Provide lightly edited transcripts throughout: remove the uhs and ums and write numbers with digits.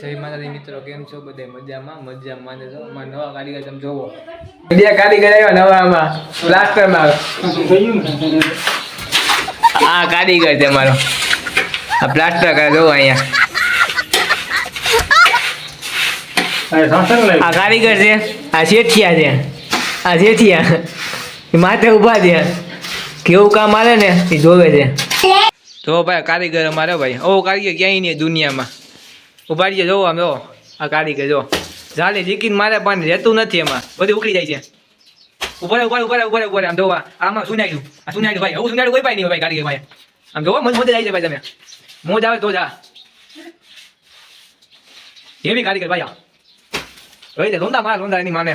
જય માતાજી મિત્રો, કેમ છો? બધે મજામાં ને જો અમારા નવા કારીગર તમે જોવો, બે કારીગર આવ્યા નવામાં પ્લાસ્ટરમાં. આ કારીગર છે મારો, આ પ્લાસ્ટર કરે જોવો અહીંયા. આ કારીગર છે, આ શેઠિયા છે, આ શેઠિયા માથે ઉભા છે, કેવું કામ આવે ને એ જોવે છે. જો ભાઈ કારીગર અમારે ભાઈ, ઓ કારીગર ક્યાંય નહીં દુનિયામાં. ઉભા રહીએ જોવો આમ, જો આ કારીગર જો ઝાલે જીકીને મારે પણ રહેતું નથી, એમાં બધું ઉકળી જાય છે. ઉપર આમ જોવા, આમાં સુનાડ્યું, આ સુનાડ્યું ભાઈ, હું સુનાડ્યું કોઈ પાઈ નહીં ભાઈ કારીગર ભાઈ. આમ જોવો મોજ જાય છે ભાઈ, તમે મોજ આવે તો જા એવી કારીગર ભાઈ. આ જોઈ દે લોંદા મારા લોંદા એની માને.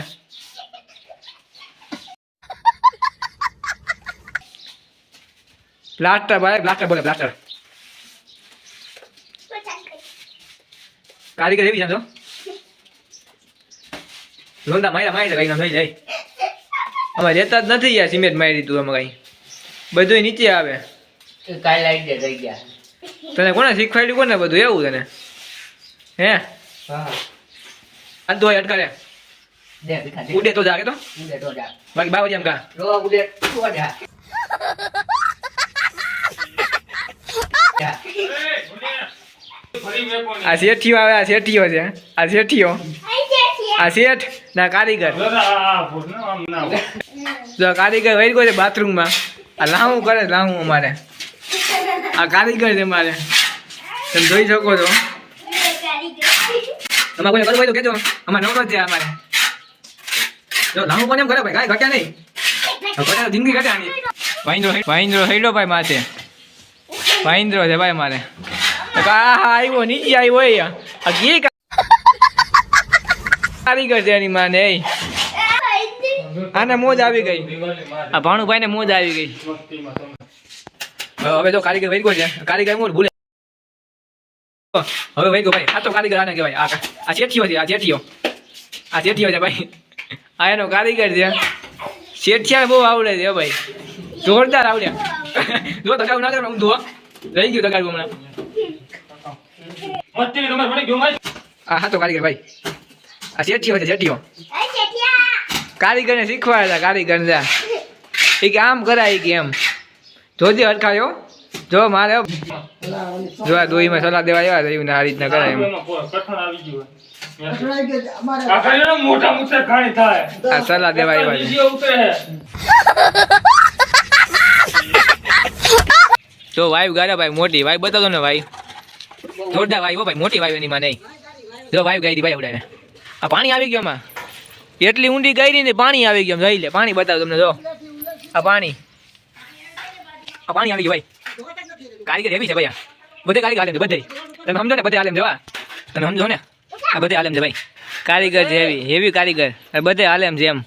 પ્લાસ્ટર ભાઈ, પ્લાસ્ટર બોલે પ્લાસ્ટર. કારીગર એવી છે લોંદા માર્યા કઈ નામ થઈ જાય. અમે રહેતા જ નથી યાર, સિમેન્ટ મારી દીધું અમે કઈ, બધું નીચે આવે. તને કોને શીખવાડ્યું, કોને બધું એવું તને? હે આ તો અટકારે ઉડે તો જાગે તો બાકી બાબા જેમ કા આ શેઠિયો આવે, આ શેઠિયો છે, આ શેઠિયો, આ શેઠ ના કારીગર. જો કારીગર વહી ગયો છે બાથરૂમમાં, આ લાવું કરે લાવું અમારે. આ કારીગર છે મારે, તમે જોઈ શકો છો. તમારે કોઈને કરવું હોય તો કહેજો, અમારે નવરો છે અમારે. જો લાવું કોને એમ કરે ભાઈ, કાંઈ ઘટ્યા નહીં, જિંદગી ઘટ્યા નહીં. વાહિંદ્રો હેડો ભાઈ માથે, વાહિંદ્રો છે ભાઈ મારે. આવ્યો નીચે આવ્યો, આ કી કારીગર છે એની માને. આને મોજ આવી ગઈ, આ ભાણુભાઈ ને મોજ આવી ગઈ. હવે તો કારીગર વહી ગયો છે, કારીગર મોજ ભૂલે. હવે વહી ગયો ભાઈ, આ તો કારીગર આને કહેવાય. આ શેઠિયો છે, આ શેઠિયો છે ભાઈ, આ એનો કારીગર છે. શેઠિયાને બહુ આવડે છે ભાઈ, જોરદાર આવડે. જો તગાવું ના કરે ઊંધું રહી ગયું તગાવું હમણાં. હા તો કારીગર ભાઈ, આ શેઠિયો છે, શેઠિયો કારીગર ને શીખવાડે. કારીગર ને એ કે આમ કરાય કે એમ જોજે અટકાયો. જો મારે જો આ દોહીમાં સલાહ દેવા આવ્યા આ રીતના કરાય એમ. આ સલાહ દેવા આવ્યા. જો વાઈફ ગાડે ભાઈ, મોટી વાઈફ બતાવો ને ભાઈ, જોરદાર વાઈફ હો ભાઈ, મોટી વાઈફ એની માં નહીં. જો વાઈફ ગઈ ભાઈ આવડે. આ પાણી આવી ગયો એમાં, એટલી ઊંડી ગઈ ને પાણી આવી ગયું. જોઈ લે પાણી બતાવો તમને, જો આ પાણી આવી ગયું ભાઈ. કારીગર એવી છે ભાઈ, આ બધે કારીગર આલેમ છે બધે. તમે સમજો ને બધે આલેમ જવા, તમે સમજો ને આ બધે આલેમ છે ભાઈ. કારીગર છે એવી કારીગર બધે આલેમ છે એમ.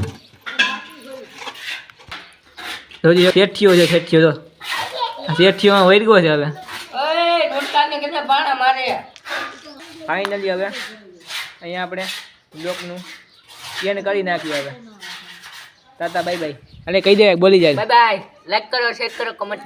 શેઠિયો છે, શેઠિયો જો શેઠિયો વહી ગયો છે. હવે ફાઇનલી હવે અહીંયા આપણે બ્લોકનું એન્ડ કરી નાખ્યું. હવે તાતા બાય બાય, અને કહી દે બોલી જાય બાય બાય. લાઈક કરો, શેર કરો, કમેન્ટ